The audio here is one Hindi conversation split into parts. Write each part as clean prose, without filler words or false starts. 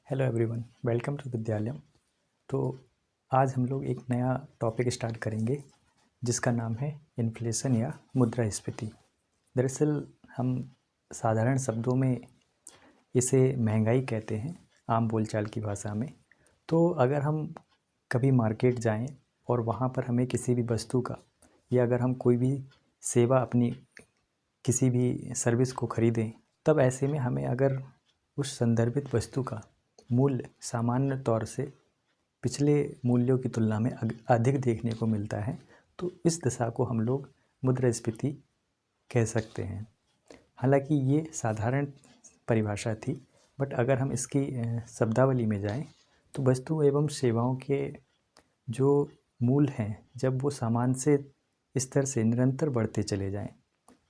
Hello everyone, welcome to Vidyalayam. तो आज हम लोग एक नया टॉपिक स्टार्ट करेंगे जिसका नाम है इन्फ्लेशन या मुद्रास्फीति। दरअसल हम साधारण शब्दों में इसे महंगाई कहते हैं, आम बोलचाल की भाषा में। तो अगर हम कभी मार्केट जाएं और वहाँ पर हमें किसी भी वस्तु का या अगर हम कोई भी सेवा अपनी किसी भी सर्विस को ख़रीदें, तब ऐसे में हमें अगर उस संदर्भित वस्तु का मूल्य सामान्य तौर से पिछले मूल्यों की तुलना में अधिक देखने को मिलता है, तो इस दशा को हम लोग मुद्रास्फीति कह सकते हैं। हालांकि ये साधारण परिभाषा थी, बट अगर हम इसकी शब्दावली में जाएं तो वस्तु एवं सेवाओं के जो मूल्य हैं, जब वो सामान्य स्तर से निरंतर बढ़ते चले जाएं,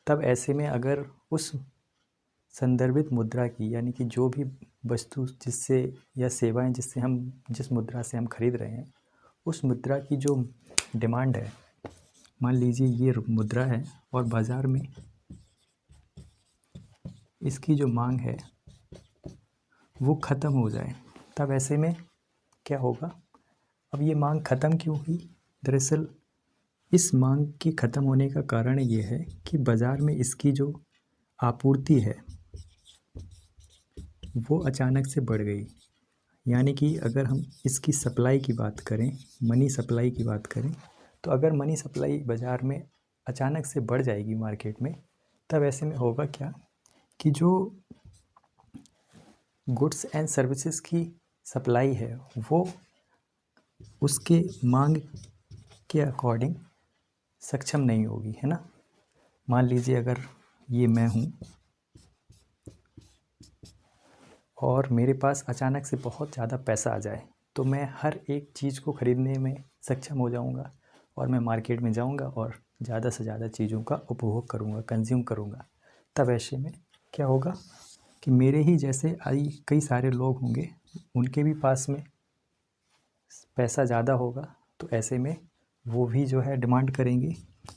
तब ऐसे में अगर उस संदर्भित मुद्रा की, यानी कि जो भी वस्तु जिससे या सेवाएं जिससे हम जिस मुद्रा से हम खरीद रहे हैं, उस मुद्रा की जो डिमांड है, मान लीजिए ये मुद्रा है और बाज़ार में इसकी जो मांग है वो ख़त्म हो जाए, तब ऐसे में क्या होगा। अब ये मांग ख़त्म क्यों हुई? दरअसल इस मांग के ख़त्म होने का कारण ये है कि बाज़ार में इसकी जो आपूर्ति है वो अचानक से बढ़ गई। यानी कि अगर हम इसकी सप्लाई की बात करें, मनी सप्लाई की बात करें, तो अगर मनी सप्लाई बाज़ार में अचानक से बढ़ जाएगी मार्केट में, तब ऐसे में होगा क्या कि जो गुड्स एंड सर्विसेज की सप्लाई है वो उसके मांग के अकॉर्डिंग सक्षम नहीं होगी, है ना। मान लीजिए अगर ये मैं हूँ और मेरे पास अचानक से बहुत ज़्यादा पैसा आ जाए, तो मैं हर एक चीज़ को ख़रीदने में सक्षम हो जाऊंगा और मैं मार्केट में जाऊंगा और ज़्यादा से ज़्यादा चीज़ों का उपभोग करूंगा, कंज्यूम करूंगा। तब ऐसे में क्या होगा कि मेरे ही जैसे कई सारे लोग होंगे, उनके भी पास में पैसा ज़्यादा होगा, तो ऐसे में वो भी जो है डिमांड करेंगे,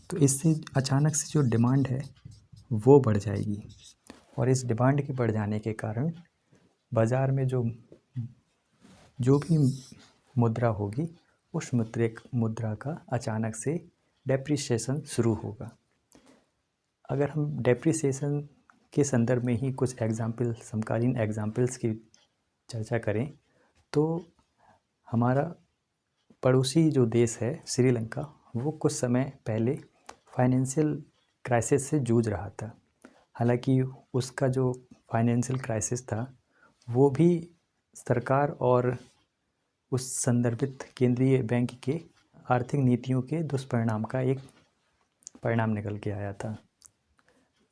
तो इससे अचानक से जो डिमांड है वो बढ़ जाएगी। और इस डिमांड के बढ़ जाने के कारण बाज़ार में जो भी मुद्रा होगी, उस मुद्रा का अचानक से डेप्रिसिएशन शुरू होगा। अगर हम डेप्रिसिएशन के संदर्भ में ही कुछ समकालीन एग्जाम्पल्स की चर्चा करें, तो हमारा पड़ोसी जो देश है श्रीलंका, वो कुछ समय पहले फाइनेंशियल क्राइसिस से जूझ रहा था। हालांकि उसका जो फाइनेंशियल क्राइसिस था वो भी सरकार और उस संदर्भित केंद्रीय बैंक के आर्थिक नीतियों के दुष्परिणाम का एक परिणाम निकल के आया था।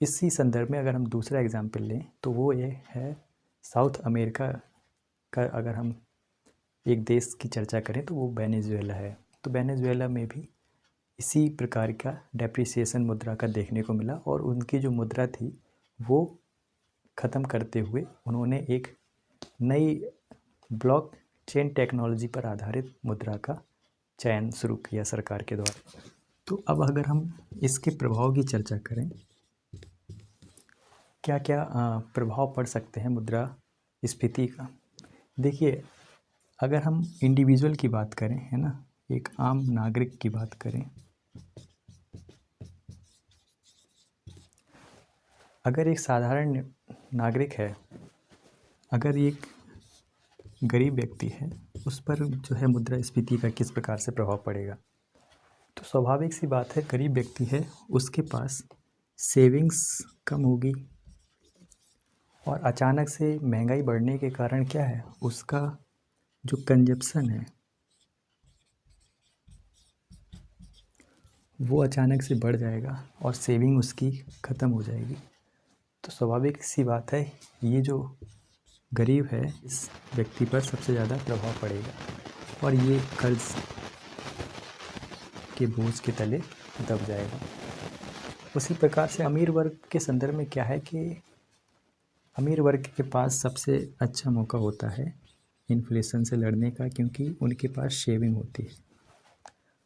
इसी संदर्भ में अगर हम दूसरा एग्जाम्पल लें तो वो ये है साउथ अमेरिका का। अगर हम एक देश की चर्चा करें तो वो वेनेजुएला है। तो वेनेजुएला में भी इसी प्रकार का डेप्रिसिएशन मुद्रा का देखने को मिला और उनकी जो मुद्रा थी वो ख़त्म करते हुए उन्होंने एक नई ब्लॉक चेन टेक्नोलॉजी पर आधारित मुद्रा का चयन शुरू किया सरकार के द्वारा। तो अब अगर हम इसके प्रभाव की चर्चा करें, क्या क्या प्रभाव पड़ सकते हैं मुद्रास्फीति का। देखिए, अगर हम इंडिविजुअल की बात करें, है ना, एक आम नागरिक की बात करें, अगर एक साधारण नागरिक है, अगर एक गरीब व्यक्ति है, उस पर जो है मुद्रास्फीति का किस प्रकार से प्रभाव पड़ेगा। तो स्वाभाविक सी बात है, गरीब व्यक्ति है, उसके पास सेविंग्स कम होगी और अचानक से महंगाई बढ़ने के कारण क्या है, उसका जो कंजप्शन है वो अचानक से बढ़ जाएगा और सेविंग उसकी ख़त्म हो जाएगी। तो स्वाभाविक सी बात है, ये जो गरीब है इस व्यक्ति पर सबसे ज़्यादा प्रभाव पड़ेगा और ये कर्ज के बोझ के तले दब जाएगा। उसी प्रकार से अमीर वर्ग के संदर्भ में क्या है कि अमीर वर्ग के पास सबसे अच्छा मौका होता है इन्फ्लेशन से लड़ने का, क्योंकि उनके पास सेविंग होती है।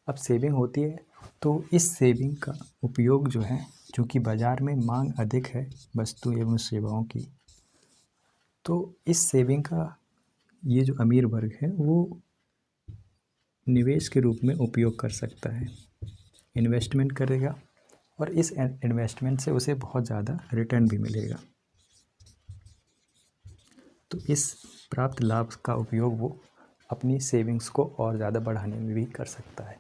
अब सेविंग होती है तो इस सेविंग का उपयोग जो है, चूँकि बाज़ार में मांग अधिक है वस्तु एवं सेवाओं की, तो इस सेविंग का ये जो अमीर वर्ग है वो निवेश के रूप में उपयोग कर सकता है, इन्वेस्टमेंट करेगा और इस इन्वेस्टमेंट से उसे बहुत ज़्यादा रिटर्न भी मिलेगा। तो इस प्राप्त लाभ का उपयोग वो अपनी सेविंग्स को और ज़्यादा बढ़ाने में भी कर सकता है।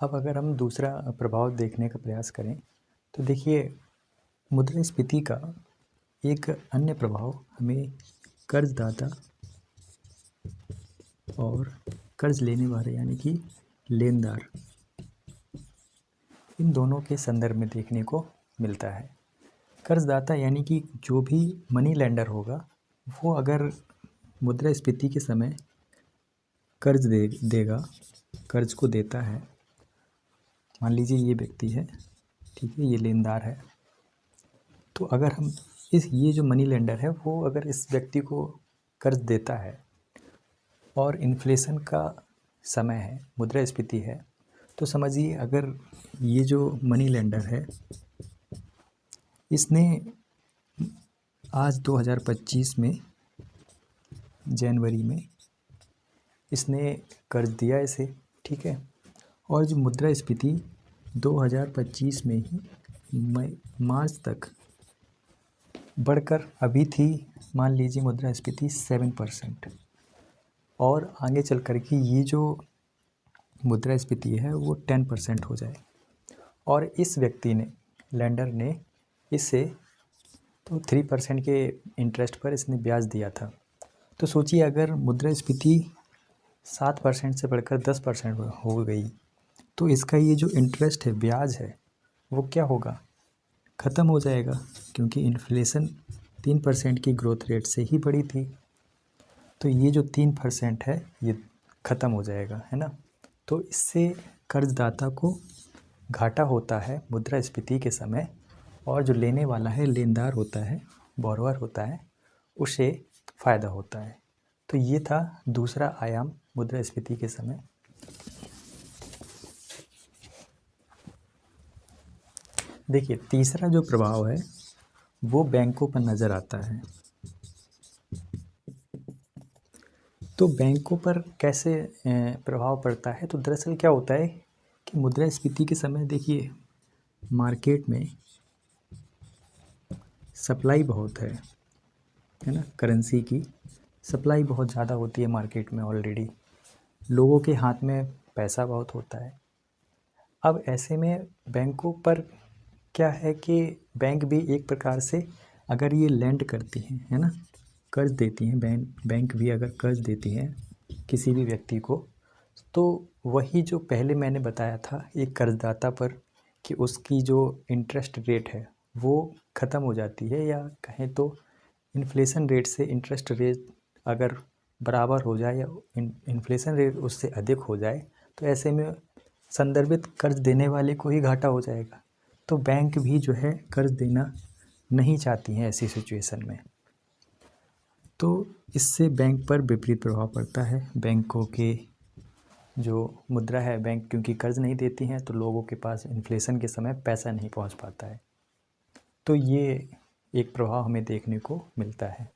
अब अगर हम दूसरा प्रभाव देखने का प्रयास करें तो देखिए, मुद्रास्फीति का एक अन्य प्रभाव हमें कर्जदाता और कर्ज लेने वाले यानी कि लेनदार, इन दोनों के संदर्भ में देखने को मिलता है। कर्जदाता यानी कि जो भी मनी लेंडर होगा वो अगर मुद्रास्फीति के समय कर्ज देगा, कर्ज को देता है। मान लीजिए ये व्यक्ति है, ठीक है, ये लेनदार है। तो अगर हम ये जो मनी लेंडर है वो अगर इस व्यक्ति को कर्ज देता है और इन्फ्लेशन का समय है, मुद्रास्फीति है, तो समझिए अगर ये जो मनी लेंडर है इसने आज 2025 में जनवरी में इसने कर्ज दिया इसे, ठीक है, और जो मुद्रास्फीति 2025 में ही मार्च तक बढ़कर अभी थी, मान लीजिए मुद्रास्फीति 7%, और आगे चल कर के ये जो मुद्रास्फीति है वो 10% हो जाए, और इस व्यक्ति ने, लेंडर ने, इससे तो 3% के इंटरेस्ट पर इसने ब्याज दिया था। तो सोचिए अगर मुद्रास्फीति 7% से बढ़कर 10% हो गई तो इसका ये जो इंटरेस्ट है, ब्याज है, वो क्या होगा, ख़त्म हो जाएगा, क्योंकि इन्फ्लेशन 3% की ग्रोथ रेट से ही बढ़ी थी। तो ये जो 3% है ये ख़त्म हो जाएगा, है ना। तो इससे कर्जदाता को घाटा होता है मुद्रास्फीति के समय, और जो लेने वाला है, लेनदार होता है, बोरोवर होता है, उसे फ़ायदा होता है। तो ये था दूसरा आयाम मुद्रास्फीति के समय। देखिए, तीसरा जो प्रभाव है वो बैंकों पर नज़र आता है। तो बैंकों पर कैसे प्रभाव पड़ता है, तो दरअसल क्या होता है कि मुद्रास्फीति के समय देखिए मार्केट में सप्लाई बहुत है ना, करेंसी की सप्लाई बहुत ज़्यादा होती है मार्केट में, ऑलरेडी लोगों के हाथ में पैसा बहुत होता है। अब ऐसे में बैंकों पर क्या है कि बैंक भी एक प्रकार से अगर ये लेंड करती हैं, है ना, कर्ज देती हैं, बैंक भी अगर कर्ज देती हैं किसी भी व्यक्ति को, तो वही जो पहले मैंने बताया था एक कर्जदाता पर कि उसकी जो इंटरेस्ट रेट है वो ख़त्म हो जाती है, या कहें तो इन्फ्लेशन रेट से इंटरेस्ट रेट अगर बराबर हो जाए या इन्फ्लेशन रेट उससे अधिक हो जाए, तो ऐसे में संदर्भित कर्ज देने वाले को ही घाटा हो जाएगा। तो बैंक भी जो है कर्ज देना नहीं चाहती हैं ऐसी सिचुएशन में। तो इससे बैंक पर विपरीत प्रभाव पड़ता है। बैंकों के जो मुद्रा है, बैंक क्योंकि कर्ज नहीं देती हैं तो लोगों के पास इन्फ्लेशन के समय पैसा नहीं पहुंच पाता है। तो ये एक प्रभाव हमें देखने को मिलता है।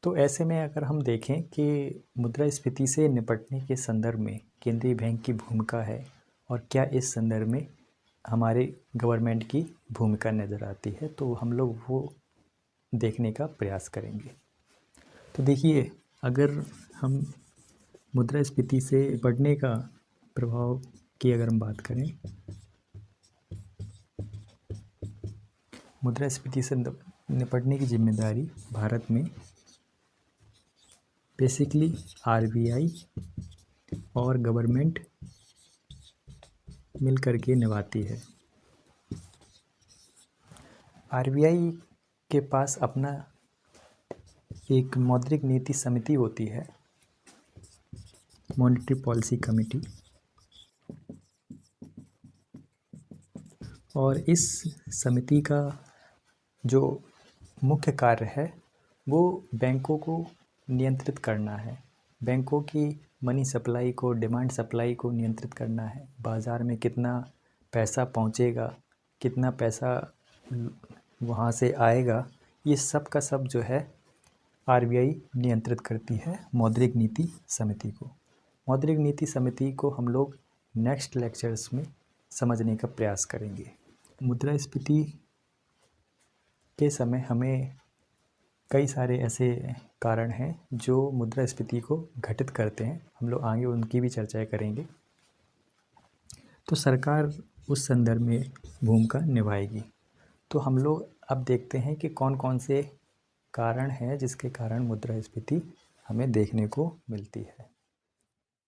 तो ऐसे में अगर हम देखें कि मुद्रास्फीति से निपटने के संदर्भ में केंद्रीय बैंक की भूमिका है और क्या इस संदर्भ में हमारे गवर्नमेंट की भूमिका नज़र आती है, तो हम लोग वो देखने का प्रयास करेंगे। तो देखिए, अगर हम मुद्रास्फीति से निपटने का प्रभाव की अगर हम बात करें, मुद्रास्फीति से निपटने की जिम्मेदारी भारत में बेसिकली आरबीआई और गवर्नमेंट मिल कर के निभाती है। आरबीआई के पास अपना एक मौद्रिक नीति समिति होती है, मॉनेटरी पॉलिसी कमेटी, और इस समिति का जो मुख्य कार्य है वो बैंकों को नियंत्रित करना है। बैंकों की मनी सप्लाई को, डिमांड सप्लाई को नियंत्रित करना है। बाज़ार में कितना पैसा पहुंचेगा, कितना पैसा वहाँ से आएगा, ये सब का सब जो है आरबीआई नियंत्रित करती है मौद्रिक नीति समिति को। मौद्रिक नीति समिति को हम लोग नेक्स्ट लेक्चर्स में समझने का प्रयास करेंगे। मुद्रास्फीति के समय हमें कई सारे ऐसे कारण हैं जो मुद्रास्फीति को घटित करते हैं, हम लोग आगे उनकी भी चर्चाएं करेंगे। तो सरकार उस संदर्भ में भूमिका निभाएगी। तो हम लोग अब देखते हैं कि कौन कौन से कारण हैं जिसके कारण मुद्रास्फीति हमें देखने को मिलती है।